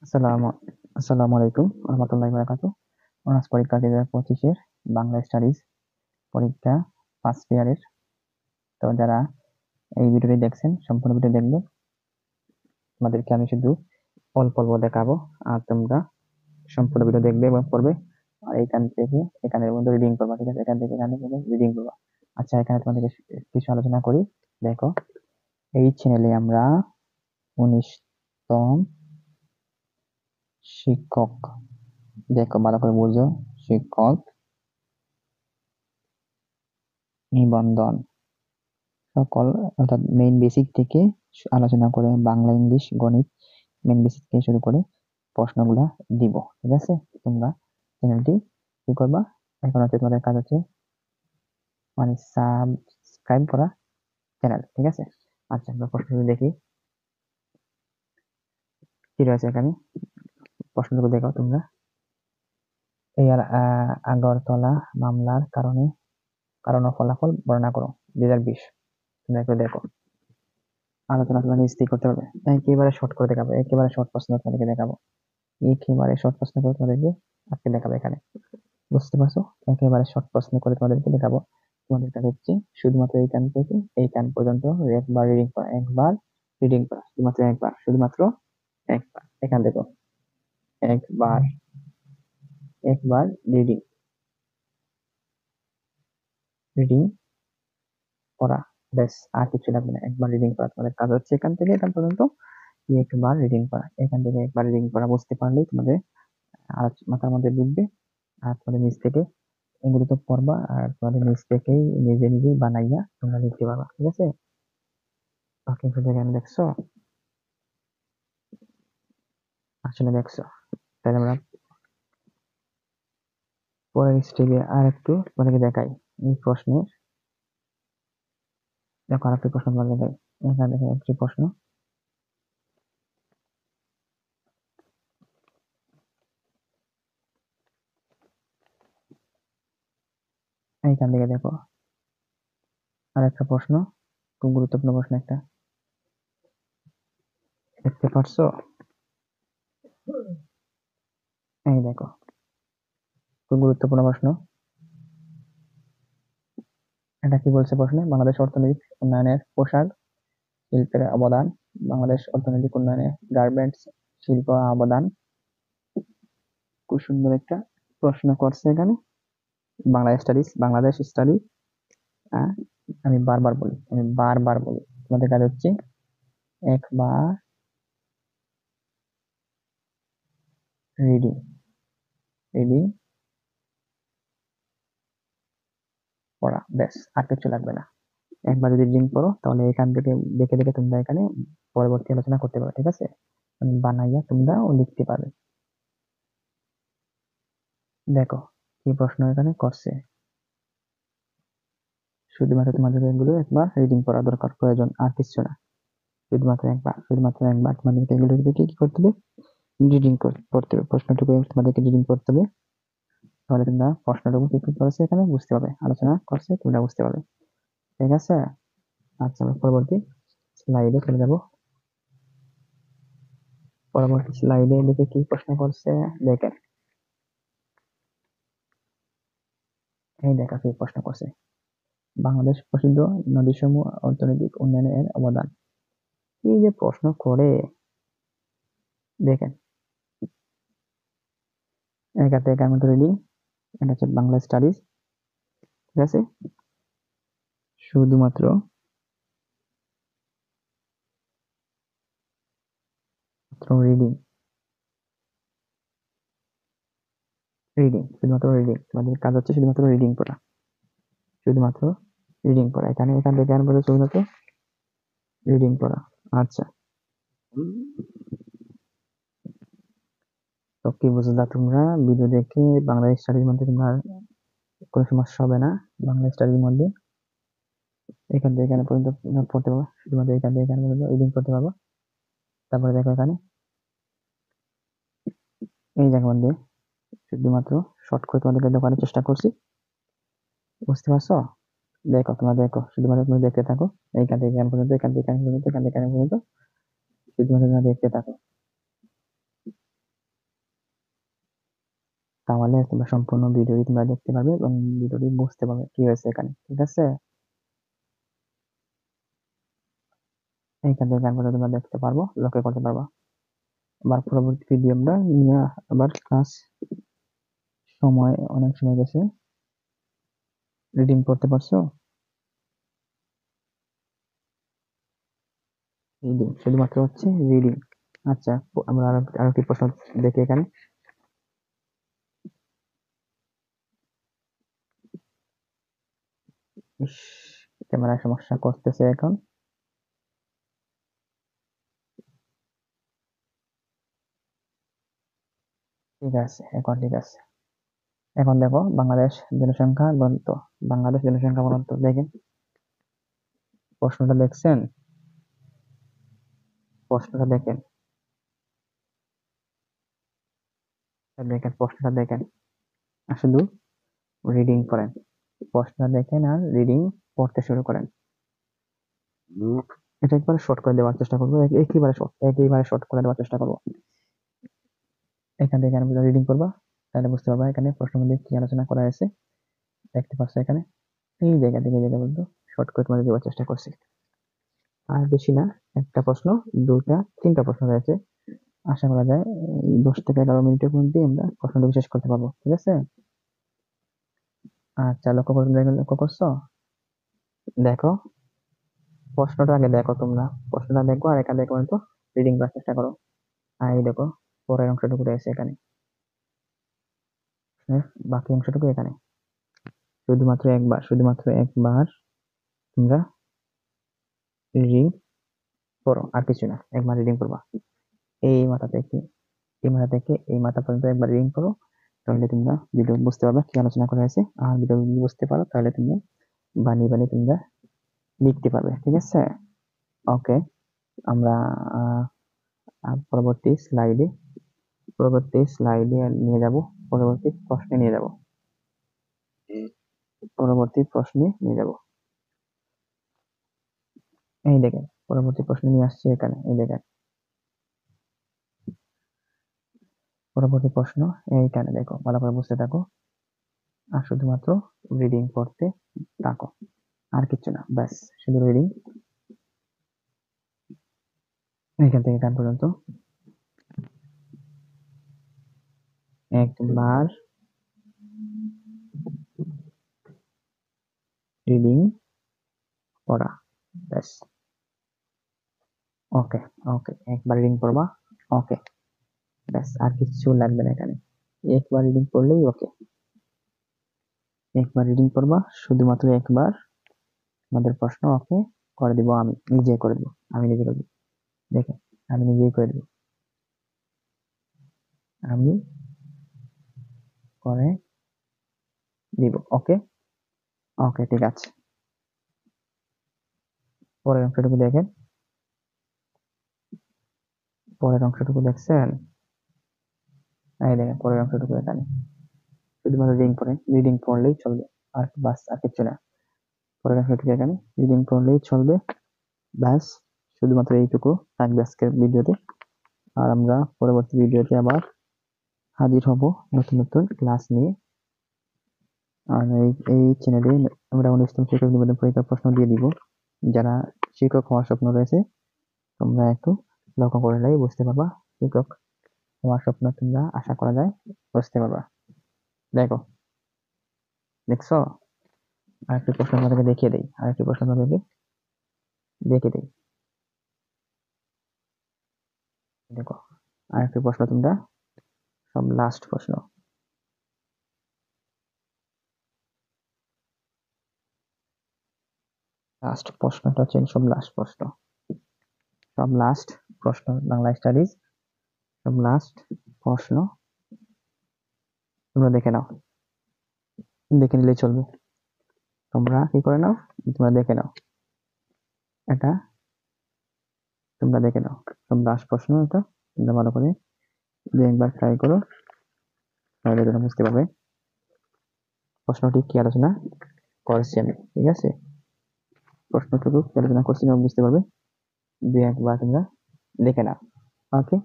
আসসালামু আসসালামু আলাইকুম রহমতুল্লাহি বারাকাতুহু। অনার্স পরীক্ষা 2025 বাংলা স্টাডিজ পরীক্ষা ফার্স্ট ইয়ারের। তো যারা এই ভিডিওটি দেখছেন সম্পূর্ণ ভিডিও দেখবেন। তোমাদেরকে আমি শুধু অল্প অল্প দেখাবো আর তোমরা সম্পূর্ণ ভিডিও দেখবে এবং পড়বে। আর এখান থেকে এখানের মধ্যে রিডিং করবা, ঠিক আছে? এখান থেকে এখানে রিডিং করবা। আচ্ছা, এখানে তোমাদেরকে কিছু আলোচনা করি। দেখো, এই চ্যানেলে আমরা 19তম শিক্ষক, দেখো ভালো করে বুঝো, শিক্ষক নিবন্ধন সকল অর্থাৎ মেইন বেসিক থেকে আলোচনা করে বাংলা, ইংলিশ, গণিত মেইন বেসিক থেকে শুরু করে প্রশ্নগুলা দিব, ঠিক আছে? তোমরা চ্যানেলটি কি করবা, এখন হচ্ছে তোমাদের কাজ হচ্ছে মানে সাবস্ক্রাইব করা চ্যানেল, ঠিক আছে? আচ্ছা, আমরা প্রশ্নগুলো দেখি কি রয়েছে এখানে। প্রশ্নগুলো দেখো তোমরা। এই আগরতলা মামলার কারণ ও ফলাফল বর্ণনা করো 2020। তোমরা একটু দেখো, আলোচনা তোমরা নিশ্চয়ই করতে পারবে। একেবারে শর্ট করে দেখাবো, একেবারে শর্ট প্রশ্ন তোমাদেরকে দেখাবো, একেবারে শর্ট প্রশ্ন করে তোমাদেরকে আজকে দেখাবো এখানে, বুঝতে পারছো? একেবারে শর্ট প্রশ্ন করে তোমাদেরকে দেখাবো। তোমাদের কাছে হচ্ছে শুধুমাত্র এইখান থেকে এইখান পর্যন্ত একবার রিডিং করা, একবার রিডিং করা, শুধুমাত্র একবার, শুধুমাত্র একবার। এখান দেখো, একবার, একবার রিডিং রিডিং করা, ব্যাস, আর কিছু লাগবে না। একবার রিডিং করা, তোমাদের কাজ হচ্ছে এখান থেকে এখান পর্যন্ত একবার রিডিং করা, এখান থেকে একবার রিডিং করা। বুঝতে পারলেই তোমাদের মাথার মধ্যে ঢুকবে। আর তোমাদের নিজ থেকে এগুলো তো পড়বা, আর তোমাদের নিজ থেকেই নিজে নিজেই বানাইয়া তোমরা লিখতে পারবা, ঠিক আছে? ওকে, এখানে দেখছো, আসলে দেখছো। তাহলে আমরা পরের স্টেপে আর একটু তোমাদেরকে দেখাই এই প্রশ্নের। দেখো, আর একটি প্রশ্ন তোমাদের দেখাই। এখানে দেখো একটি প্রশ্ন, এইখান থেকে দেখো আর একটা প্রশ্ন, খুব গুরুত্বপূর্ণ প্রশ্ন একটা, দেখতে পারছো? এই দেখো, খুব গুরুত্বপূর্ণ প্রশ্ন। এটা কি বলছে প্রশ্নে? বাংলাদেশ অর্থনৈতিক উন্নয়নের পোশাক শিল্পের অবদান, বাংলাদেশ অর্থনৈতিক উন্নয়নে গার্মেন্টস শিল্প অবদান। খুব সুন্দর একটা প্রশ্ন করছে এখানে। বাংলাদেশ স্টাডি। আমি বারবার বলি তোমাদের কাজ হচ্ছে একবার রিডিং রিডিং পড়া, ব্যাস, আর কিছু লাগবে না। একবার যদি রিডিং পড়ো তাহলে এখান থেকে দেখে দেখে তোমরা এখানে পরবর্তী আলোচনা করতে পারবে, ঠিক আছে? বানাইয়া তোমরাও লিখতে পারবে। দেখো কি প্রশ্ন এখানে করছে, শুধুমাত্র তোমাদের এগুলো একবার রিডিং পড়া দরকার, প্রয়োজন, আর কিছু না। শুধুমাত্র একবার তোমাদেরকে এগুলো দেখে কি করতে হবে, রিডিং পড়তে হবে। প্রশ্নটুকু তোমাদেরকে রিডিং করতে হবে, তাহলে তোমরা প্রশ্নটুকু কি করেছে এখানে বুঝতে পারবে, আলোচনা করছে তোমরা বুঝতে পারবে, ঠিক আছে? আচ্ছা, আমরা পরবর্তী স্লাইডে চলে যাব। পরবর্তী স্লাইডে দেখে কি প্রশ্ন করছে দেখেন। এই দেখা কি প্রশ্ন করছে, বাংলাদেশ প্রসিদ্ধ নদীসমূহ অর্থনৈতিক উন্নয়নে এর অবদান। এই যে প্রশ্ন করে দেখেন, একা থেকে আমি তো রিডিং, এটা হচ্ছে বাংলা স্টাডিজ, ঠিক আছে? শুধুমাত্র রিডিং রিডিং শুধুমাত্র রিডিং, তোমাদের কাজ হচ্ছে শুধুমাত্র রিডিং পড়া, শুধুমাত্র রিডিং পড়া। এখান থেকে আরম্ভ করে শুধুমাত্র রিডিং পড়া। আচ্ছা, তো কি বুঝলা তোমরা? ভিডিও দেখে বাংলা স্টাডির মধ্যে তোমার কোনো সমস্যা হবে না। বাংলা স্টাডির মধ্যে এখান থেকে এখানে পর্যন্ত পড়তে পারবো, শুধুমাত্র এখান থেকে এখানে পর্যন্ত রিডিং করতে পারবো। তারপরে দেখো এখানে এই জায়গার মধ্যে শুধুমাত্র শর্ট করে তোমাদেরকে দেখানোর চেষ্টা করছি, বুঝতে পারছো? দেখো, তোমরা দেখো, শুধুমাত্র তুমি দেখতে থাকো। এইখান থেকে এখান পর্যন্ত, এখান থেকে এখান পর্যন্ত, এখান থেকে এখান পর্যন্ত, শুধুমাত্র তোমরা দেখতে থাকো। তাহলে তোমরা সম্পূর্ণ ভিডিওটি তোমরা দেখতে পারবে এবং ভিডিওটি বুঝতে পারবে কি হয়েছে এখানে, ঠিক আছে? এইখান থেকে গান করে তোমরা দেখতে পারবো, লক্ষ্য করতে পারবা। আবার পরবর্তী ভিডিও আমরা নিয়ে আবার ক্লাস, সময় অনেক সময় গেছে, রিডিং করতে পারছো? রিডিং শুধুমাত্র হচ্ছে রিডিং। আচ্ছা, আমরা আরো কি প্রশ্ন দেখি এখানে। ক্যামেরার সমস্যা করতেছে এখন। ঠিক আছে, এখন ঠিক আছে। এখন দেখো বাংলাদেশ জনসংখ্যা ঘনত্ব। বাংলাদেশ জনসংখ্যা ঘনত্ব দেখেন, প্রশ্নটা দেখছেন? প্রশ্নটা দেখেন, দেখেন প্রশ্নটা দেখেন, আর শুধু রিডিং করেন। প্রশ্নটা দেখেন আর রিডিং পড়তে শুরু করেন। এটা একবার শর্ট করে দেওয়ার চেষ্টা করবো, একেবারে শর্ট করে দেওয়ার চেষ্টা করবো। এখান থেকে এখানে রিডিং করবা, তাহলে বুঝতে পারবা এখানে প্রশ্নের মধ্যে কি আলোচনা করা হয়েছে। দেখতে পাচ্ছ এখানে এই জায়গা থেকে জায়গা পর্যন্ত শর্ট করে তোমাদের দেওয়ার চেষ্টা করছি। আর বেশি না, একটা প্রশ্ন, দুটা, তিনটা প্রশ্ন রয়েছে। আশা করা যায় 10 থেকে 11 মিনিটের মধ্যে আমরা প্রশ্নটা শেষ করতে পারবো, ঠিক আছে? আচ্ছা, লক্ষ্য করছো? দেখো, প্রশ্নটা আগে দেখো, তোমরা প্রশ্নটা দেখো আর এখান থেকে কিন্তু রিডিং করার চেষ্টা করো। আর এই দেখো পরের অংশটুকু রয়েছে এখানে, বাকি অংশটুকু এখানে। শুধুমাত্র একবার তোমরা রিডিং করো, আর কিছু না, একবার রিডিং করবা। এই মাথা থেকে এই মাথা থেকে এই মাথা পর্যন্ত একবার রিডিং করো, তাহলে তোমরা ভিডিও বুঝতে পারবে কি আলোচনা করা হয়েছে। আর ভিডিও যদি বুঝতে পারো তাহলে তোমরা বানিয়ে বানিয়ে তোমরা লিখতে পারবে, ঠিক আছে? ওকে, আমরা পরবর্তী স্লাইডে নিয়ে যাব, পরবর্তী প্রশ্নে নিয়ে যাব, এই দেখেন পরবর্তী প্রশ্ন নিয়ে আসছে এখানে, এই দেখেন পরবর্তী প্রশ্ন এইখানে, দেখো ভালো করে বুঝতে থাকো আর শুধুমাত্র রিডিং করতে থাকো, আর কিছু না, ব্যাস শুধু রিডিং। এখান থেকে এখান পর্যন্ত একবার রিডিং পড়া, ব্যাস। ওকে, ওকে, একবার রিডিং পড়বা, ওকে, ব্যাস, আর কিছু লাগবে না এখানে, একবার রিডিং পড়লেই ওকে। একবার রিডিং পড়বা, শুধুমাত্র একবার। আমাদের প্রশ্ন ওকে করে দিব, আমি নিজে করে দিব, আমি নিজে করে দিব, দেখেন আমি নিজেই করে দিব, আমি করে দিব। ওকে, ওকে, ঠিক আছে। পরের অংশটুকু দেখেন, পরের অংশটুকু দেখছেন? এই দেখেন পরের অংশটুকু এখানে, শুধুমাত্র রিডিং পড়লেই চলবে, আর বাস, আর কিছু না। পরের অংশটুকু এখানে রিডিং পড়লেই চলবে, ব্যাস, শুধুমাত্র এইটুকু থাকবে আজকের ভিডিওতে। আর আমরা পরবর্তী ভিডিওতে আবার হাজির হব নতুন নতুন ক্লাস নিয়ে। আর এই চ্যানেলে আমরা 19তম শিক্ষক নিবন্ধন পরীক্ষার প্রশ্ন দিয়ে দিব। যারা শিক্ষক হওয়ার স্বপ্ন রয়েছে তোমরা একটু লক্ষ্য করলেই বুঝতে পারবা, শিক্ষক হওয়ার স্বপ্ন তোমরা আশা করা যায় বুঝতে পারবা। দেখো, দেখছো? আরেকটি প্রশ্ন তোমাদেরকে দেখিয়ে দেই, দেখো আরেকটি প্রশ্ন, তোমরা সব লাস্ট প্রশ্ন, লাস্ট প্রশ্নটা হচ্ছে সব লাস্ট প্রশ্ন, বাংলা স্টাডিজ সব লাস্ট প্রশ্ন তোমরা দেখে নাও, দেখে নিলে চলবে। তোমরা কি করে নাও, তোমরা দেখে নাও, এটা তোমরা দেখে নাও, সব লাস্ট প্রশ্ন এটা, তোমরা ভালো করে একবার ট্রাই করো, তাহলে তোমরা বুঝতে পারবে প্রশ্নটি কি আলোচনা করছি আমি, ঠিক আছে? প্রশ্নটুকু কি আলোচনা করছি বুঝতে পারবে, দুই একবার তোমরা দেখে নাও। ওকে,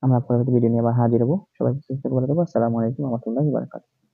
আমরা পরবর্তী ভিডিও নিয়ে আবার হাজির হবো। সবাইকে সুস্থ করে দেবো। আসসালামু আলাইকুম রহমতুল্লাহি ওয়া বারাকাতুহু।